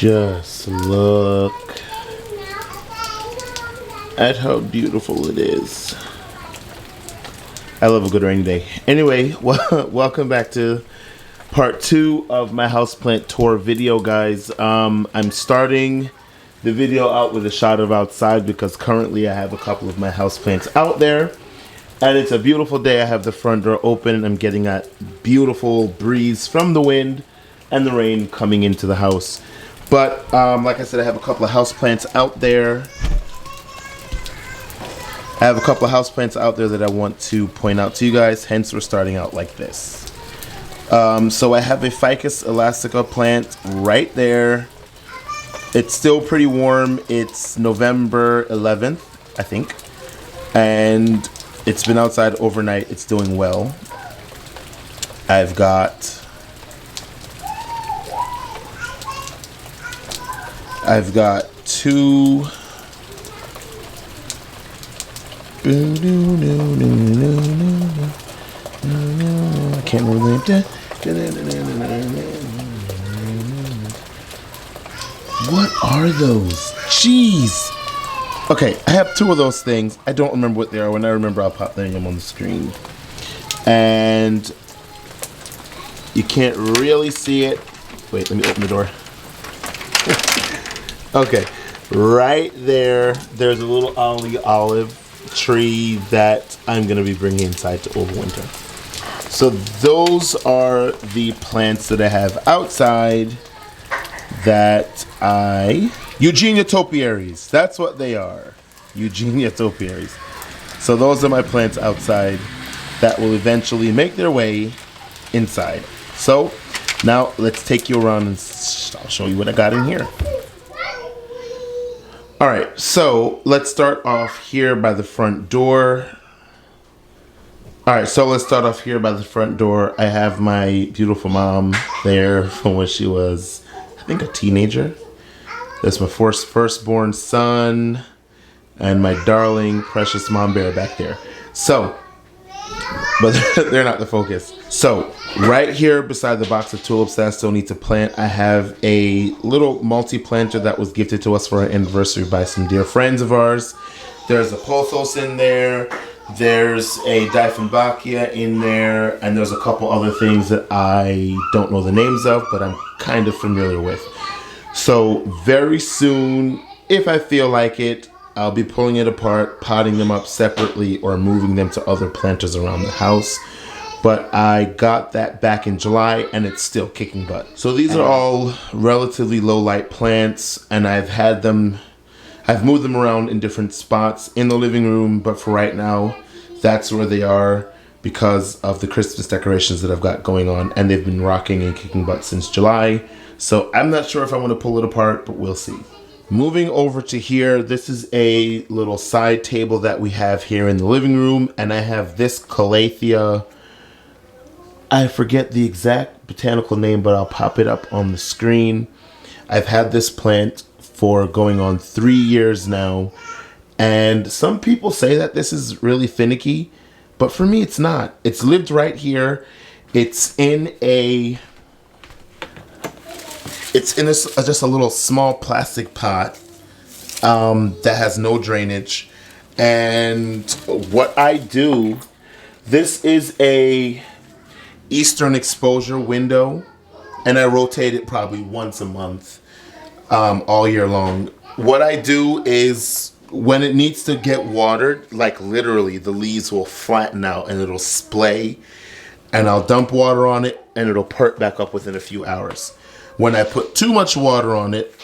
Just look at how beautiful it is. I love a good rainy day. Anyway, welcome back to part 2 of my houseplant tour video, guys. I'm starting the video out with a shot of outside because currently I have a couple of my houseplants out there. And it's a beautiful day. I have the front door open. I'm getting that beautiful breeze from the wind and the rain coming into the house. But like I said, I have a couple of houseplants out there. I have a couple of houseplants out there that I want to point out to you guys. Hence, we're starting out like this. So I have a Ficus elastica plant right there. It's still pretty warm. It's November 11th, I think. And it's been outside overnight. It's doing well. I've got two. I can't remember the name. What are those? Jeez. Okay, I have 2 of those things. I don't remember what they are. When I remember, I'll pop their name on the screen. And you can't really see it. Wait, let me open the door. Okay, right there, there's a little olive tree that I'm going to be bringing inside to overwinter. So those are the plants that I have outside that Eugenia topiaries, that's what they are. Eugenia topiaries. So those are my plants outside that will eventually make their way inside. So now let's take you around and I'll show you what I got in here. Alright, so let's start off here by the front door. Alright, so let's start off here by the front door. I have my beautiful mom there from when she was, I think, a teenager. There's my firstborn son and my darling, precious mom bear back there. So, but they're not the focus. So, right here beside the box of tulips that I still need to plant, I have a little multi-planter that was gifted to us for our anniversary by some dear friends of ours. There's a pothos in there. There's a Dieffenbachia in there. And there's a couple other things that I don't know the names of, but I'm kind of familiar with. So, very soon, if I feel like it, I'll be pulling it apart, potting them up separately, or moving them to other planters around the house. But I got that back in July, and it's still kicking butt. So these are all relatively low light plants, and I've moved them around in different spots in the living room, but for right now, that's where they are because of the Christmas decorations that I've got going on, and they've been rocking and kicking butt since July. So I'm not sure if I want to pull it apart, but we'll see. Moving over to here, this is a little side table that we have here in the living room, and I have this Calathea. I forget the exact botanical name, but I'll pop it up on the screen. I've had this plant for going on 3 years now, and some people say that this is really finicky, but for me it's not. It's lived right here. It's in just a little small plastic pot that has no drainage. And what I do, this is a eastern exposure window, and I rotate it probably once a month all year long. What I do is when it needs to get watered, like literally the leaves will flatten out and it'll splay, and I'll dump water on it and it'll perk back up within a few hours. When I put too much water on it,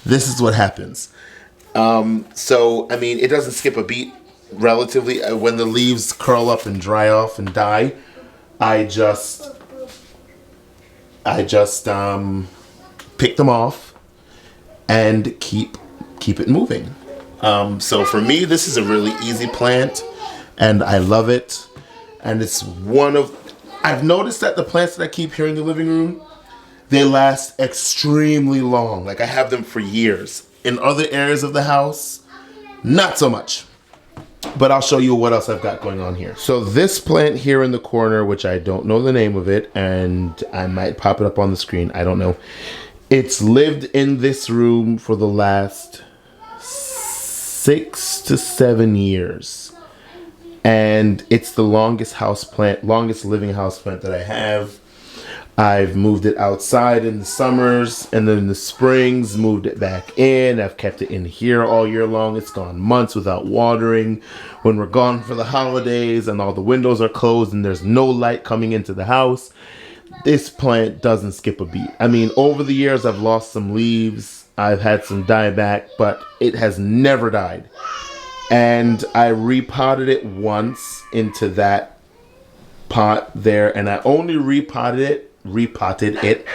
this is what happens. So, I mean, it doesn't skip a beat relatively. When the leaves curl up and dry off and die, I just pick them off and keep it moving. So for me, this is a really easy plant, and I love it. And it's I've noticed that the plants that I keep here in the living room, they last extremely long. Like, I have them for years. In other areas of the house, not so much. But I'll show you what else I've got going on here. So this plant here in the corner, which I don't know the name of it, and I might pop it up on the screen, I don't know. It's lived in this room for the last 6 to 7 years. And it's the longest living houseplant that I have. I've moved it outside in the summers, and then in the springs, moved it back in. I've kept it in here all year long. It's gone months without watering. When we're gone for the holidays and all the windows are closed and there's no light coming into the house, this plant doesn't skip a beat. I mean, over the years, I've lost some leaves. I've had some die back, but it has never died. And I repotted it once into that pot there, and I only repotted it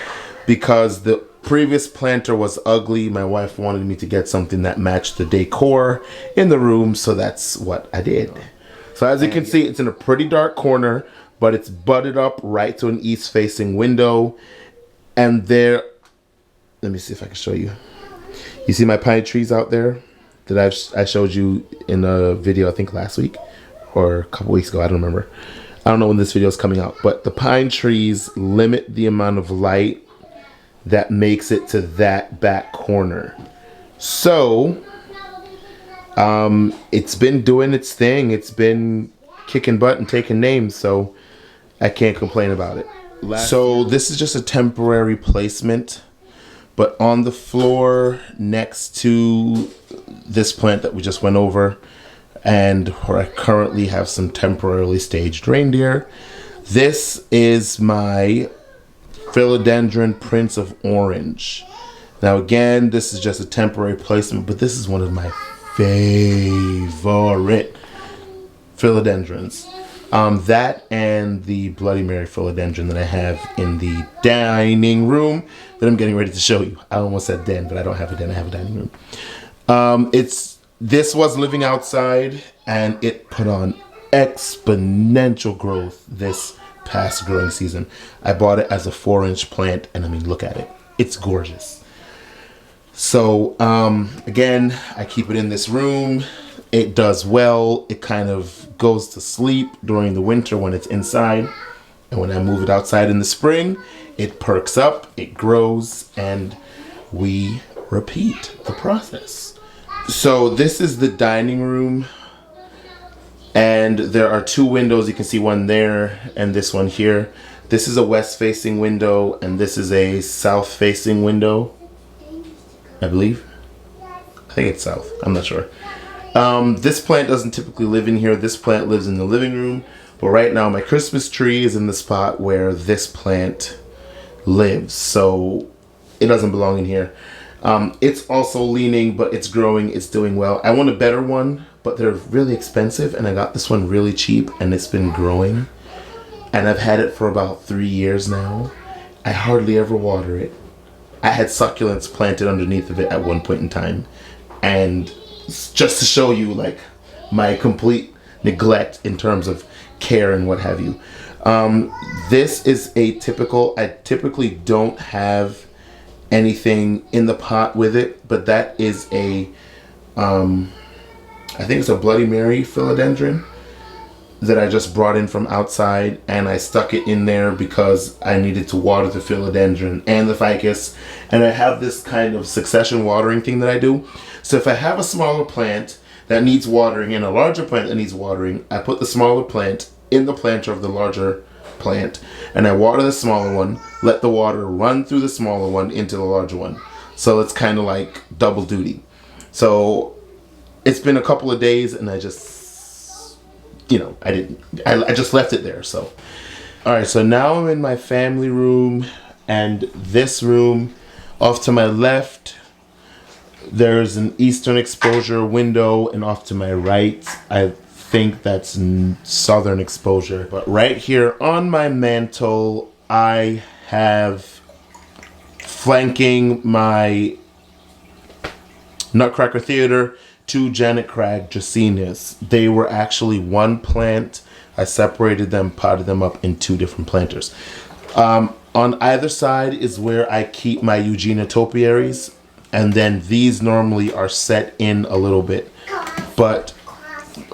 because the previous planter was ugly. My wife wanted me to get something that matched the decor in the room, so that's what I did. So as you can see, it's in a pretty dark corner, but it's butted up right to an east-facing window. And there, let me see if I can show you. You see my pine trees out there that I showed you in a video, I think last week or a couple weeks ago, I don't remember. I don't know when this video is coming out, but the pine trees limit the amount of light that makes it to that back corner. So, it's been doing its thing. It's been kicking butt and taking names, so I can't complain about it. So this is just a temporary placement, but on the floor next to this plant that we just went over, and where I currently have some temporarily staged reindeer. This is my Philodendron Prince of Orange. Now again, this is just a temporary placement, but this is one of my favorite philodendrons. That and the Bloody Mary philodendron that I have in the dining room that I'm getting ready to show you. I almost said den, but I don't have a den, I have a dining room. This was living outside, and it put on exponential growth this past growing season. I bought it as a 4-inch plant, and I mean, look at it. It's gorgeous. So, again, I keep it in this room. It does well. It kind of goes to sleep during the winter when it's inside. And when I move it outside in the spring, it perks up, it grows, and we repeat the process. So this is the dining room, and there are 2 windows. You can see one there and this one here. This is a west-facing window, and this is a south-facing window, I believe. I think it's south. I'm not sure. This plant doesn't typically live in here. This plant lives in the living room. But right now, my Christmas tree is in the spot where this plant lives. So it doesn't belong in here. It's also leaning, but it's growing. It's doing well. I want a better one, but they're really expensive. And I got this one really cheap, and it's been growing. And I've had it for about 3 years now. I hardly ever water it. I had succulents planted underneath of it at one point in time. And just to show you like my complete neglect in terms of care and what have you. This is atypical. I typically don't have anything in the pot with it, but that is a, I think it's a Bloody Mary philodendron that I just brought in from outside, and I stuck it in there because I needed to water the philodendron and the ficus. And I have this kind of succession watering thing that I do. So if I have a smaller plant that needs watering and a larger plant that needs watering, I put the smaller plant in the planter of the larger plant, and I water the smaller one, let the water run through the smaller one into the larger one. So it's kind of like double duty. So it's been a couple of days, and I just, I just left it there. So, all right, so now I'm in my family room, and this room off to my left, there's an eastern exposure window, and off to my right, I think that's southern exposure. But right here on my mantle, I have flanking my Nutcracker Theater 2 Janet Craig Dracaenas. They were actually one plant. I separated them, potted them up in 2 different planters. On either side is where I keep my Eugenia topiaries, and then these normally are set in a little bit. But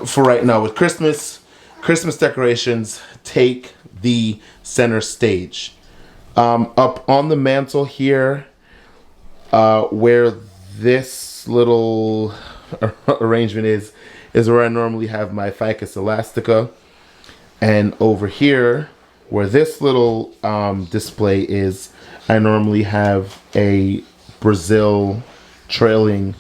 for right now, with Christmas decorations take the center stage. Up on the mantle here, Where this little arrangement is where I normally have my Ficus elastica. And over here, where this little display is, I normally have a Brazil trailing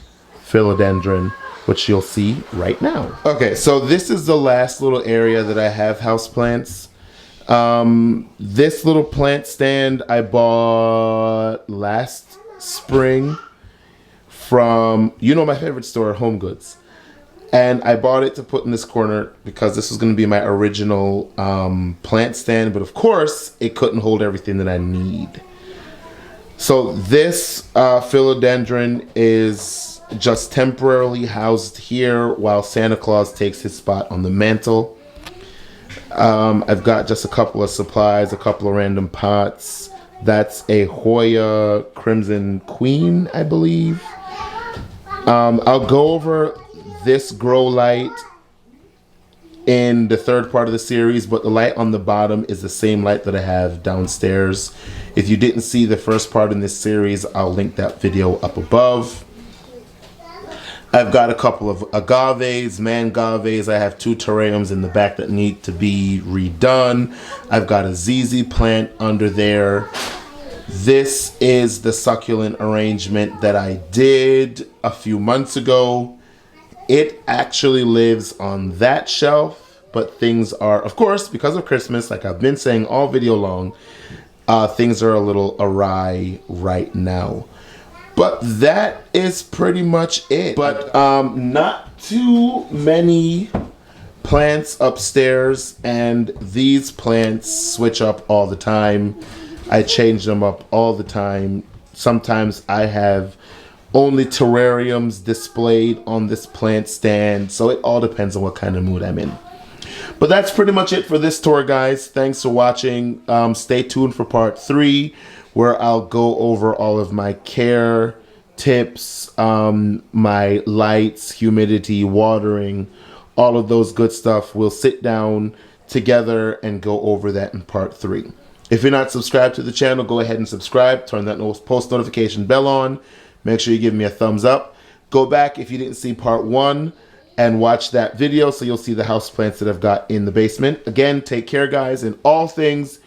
philodendron, which you'll see right now. Okay, so this is the last little area that I have houseplants. This little plant stand I bought last spring from, you know, my favorite store, Home Goods. And I bought it to put in this corner because this was going to be my original plant stand. But of course, it couldn't hold everything that I need. So this philodendron is just temporarily housed here while Santa Claus takes his spot on the mantle. I've got just a couple of supplies, a couple of random pots. That's a Hoya Crimson Queen, I believe. I'll go over this grow light in the third part of the series, but the light on the bottom is the same light that I have downstairs. If you didn't see the first part in this series, I'll link that video up above. I've got a couple of agaves, mangaves. I have 2 terrariums in the back that need to be redone. I've got a ZZ plant under there. This is the succulent arrangement that I did a few months ago. It actually lives on that shelf, but things are, of course, because of Christmas, like I've been saying all video long, things are a little awry right now. But that is pretty much it. But not too many plants upstairs, and these plants switch up all the time. I change them up all the time. Sometimes I have only terrariums displayed on this plant stand, so it all depends on what kind of mood I'm in. But that's pretty much it for this tour, guys. Thanks for watching. Stay tuned for part 3, where I'll go over all of my care tips, my lights, humidity, watering, all of those good stuff. We'll sit down together and go over that in part 3. If you're not subscribed to the channel, go ahead and subscribe. Turn that post notification bell on. Make sure you give me a thumbs up. Go back if you didn't see part 1 and watch that video so you'll see the houseplants that I've got in the basement. Again, take care, guys. In all things,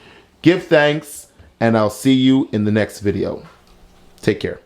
give thanks, and I'll see you in the next video. Take care.